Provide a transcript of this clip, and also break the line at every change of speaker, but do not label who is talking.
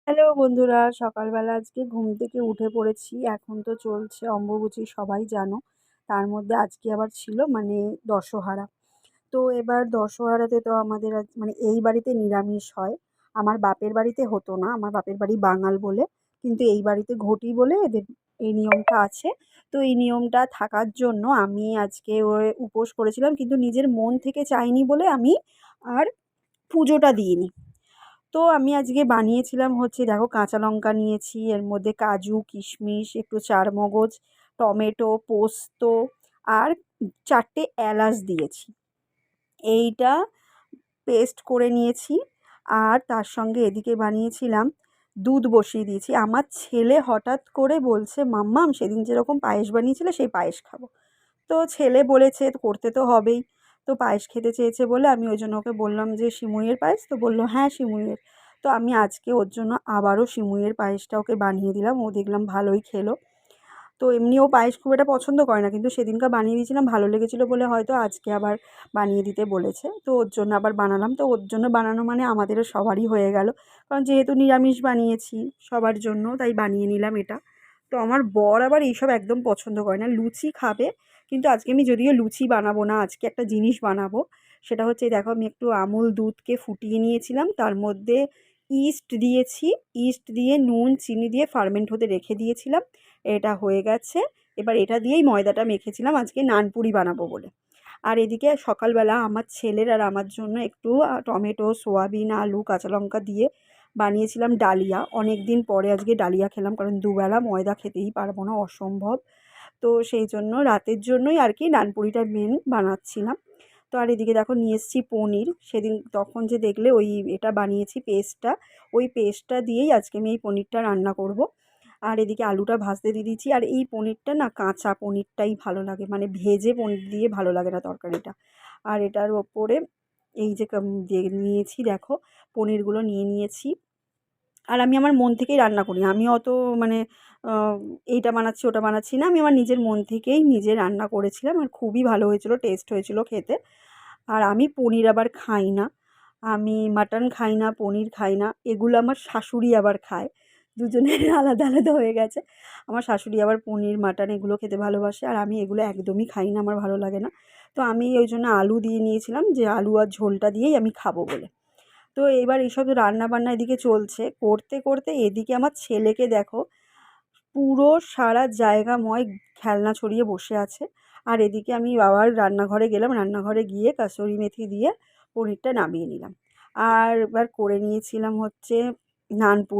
Hello বন্ধুরা, সকালবেলা আজকে ঘুম থেকে উঠে পড়েছি। এখন তো চলছে অম্বুবাচী, সবাই জানো। তার মধ্যে আজকে আবার ছিল দশহারা। তো এবার দশহারাতে তো আমাদের মানে এই বাড়িতে নিরামিষ হয়। আমার বাপের বাড়িতে হতো না, আমার বাপের বাড়ি বাঙাল বলে। কিন্তু এই বাড়িতে ঘটি বলে এদের এই নিয়মটা আছে। তো এই নিয়মটা থাকার জন্য আমি আজকে উপোস করেছিলাম, কিন্তু নিজের মন থেকে চাইনি বলে আমি আর পুজোটা দিইনি। তো আমি আজকে বানিয়েছিলাম হচ্ছে, দেখো, কাঁচা লঙ্কা নিয়েছি, এর মধ্যে কাজু, কিশমিশ, একটু চারমগজ, টমেটো, পোস্ত আর 4টে এলাচ দিয়েছি। এইটা পেস্ট করে নিয়েছি। আর তার সঙ্গে এদিকে বানিয়েছিলাম, দুধ বসিয়ে দিয়েছি। আমার ছেলে হঠাৎ করে বলছে, মাম্মাম সেদিন যেরকম পায়েস বানিয়েছিলে সেই পায়েস খাবো। তো ছেলে বলেছে, করতে তো হবেই। তো পায়েস খেতে চেয়েছে বলে আমি ওই জন্য ওকে বললাম যে সিমুইয়ের পায়েস। তো বললো হ্যাঁ সিমুইয়ের। তো আমি আজকে ওর জন্য আবারও সিমুইয়ের পায়েসটা ওকে বানিয়ে দিলাম। ও দেখলাম ভালোই খেলো। তো এমনিও পায়েস খুব একটা পছন্দ করে না, কিন্তু সেদিনকার বানিয়ে দিয়েছিলাম, ভালো লেগেছিলো বলে হয়তো আজকে আবার বানিয়ে দিতে বলেছে। তো ওর জন্য আবার বানালাম। তো ওর জন্য বানানো মানে আমাদেরও সবারই হয়ে গেল, কারণ যেহেতু নিরামিষ বানিয়েছি সবার জন্য, তাই বানিয়ে নিলাম এটা। তো আমার বর আবার এইসব একদম পছন্দ করে না, লুচি খাবে। কিন্তু আজকে আমি যদিও লুচি বানাবো না, আজকে একটা জিনিস বানাবো। সেটা হচ্ছে, দেখো, আমি একটু আমুল দুধকে ফুটিয়ে নিয়েছিলাম, তার মধ্যে ইস্ট দিয়েছি। ইস্ট দিয়ে নুন চিনি দিয়ে ফার্মেন্ট হতে রেখে দিয়েছিলাম। এটা হয়ে গেছে। এবার এটা দিয়েই ময়দাটা মেখেছিলাম আজকে নানপুরি বানাবো বলে। আর এদিকে সকালবেলা আমার ছেলের আর আমার জন্য একটু টমেটো, সোয়াবিন, আলু, কাঁচা লঙ্কা দিয়ে বানিয়েছিলাম ডালিয়া। অনেক দিন পরে আজকে ডালিয়া খেলাম, কারণ দুবেলা ময়দা খেতেই পারবো না, অসম্ভব। তো সেই জন্য রাতের জন্যই আর কি নানপুরিটা মেন বানাচ্ছিলাম। তো আর এদিকে দেখো নিয়ে এসেছি পনির। সেদিন তখন যে দেখলে ওই এটা বানিয়েছি পেস্টটা, ওই পেস্টটা দিয়েই আজকে আমি এই পনিরটা রান্না করব। আর এদিকে আলুটা ভাজতে দিয়ে দিচ্ছি। আর এই পনিরটা না, কাঁচা পনিরটাই ভালো লাগে, মানে ভেজে পনির দিয়ে ভালো লাগে না তরকারিটা। আর এটার ওপরে এই যে নিয়েছি, দেখো, পনিরগুলো নিয়ে নিয়েছি। আর আমি আমার মন থেকেই রান্না করি, আমি অত মানে আহ, এইটা বানাচ্ছি ওটা বানাচ্ছি না, আমি আমার নিজের মন থেকেই নিজে রান্না করেছিলাম। আর খুবই ভালো হয়েছিল, টেস্ট হয়েছিল খেতে। আর আমি পনির আবার খাই না, আমি মাটন খাই না, পনির খাই না। এগুলো আমার শাশুড়ি আবার খায়, দুজনের আলাদা আলাদা হয়ে গেছে। আমার শাশুড়ি আবার পনির, মাটন এগুলো খেতে ভালোবাসে, আর আমি এগুলো একদমই খাই না, আমার ভালো লাগে না। তো আমি ওই জন্য আলু দিয়ে নিয়েছিলাম, যে আলু আর ঝোলটা দিয়েই আমি খাবো বলে। তো এবার এইসব রান্না বান্না এদিকে চলছে, করতে করতে এদিকে আমার ছেলেকে দেখো, পুরো সারা জায়গাময় খেলনা ছড়িয়ে বসে আছে। আর এদিকে আমি আবার রান্নাঘরে গেলাম, রান্নাঘরে গিয়ে কাসুরি মেথি দিয়ে পনিরটা নামিয়ে নিলাম। আর এবার করে নিয়েছিলাম হচ্ছে নানপুরি।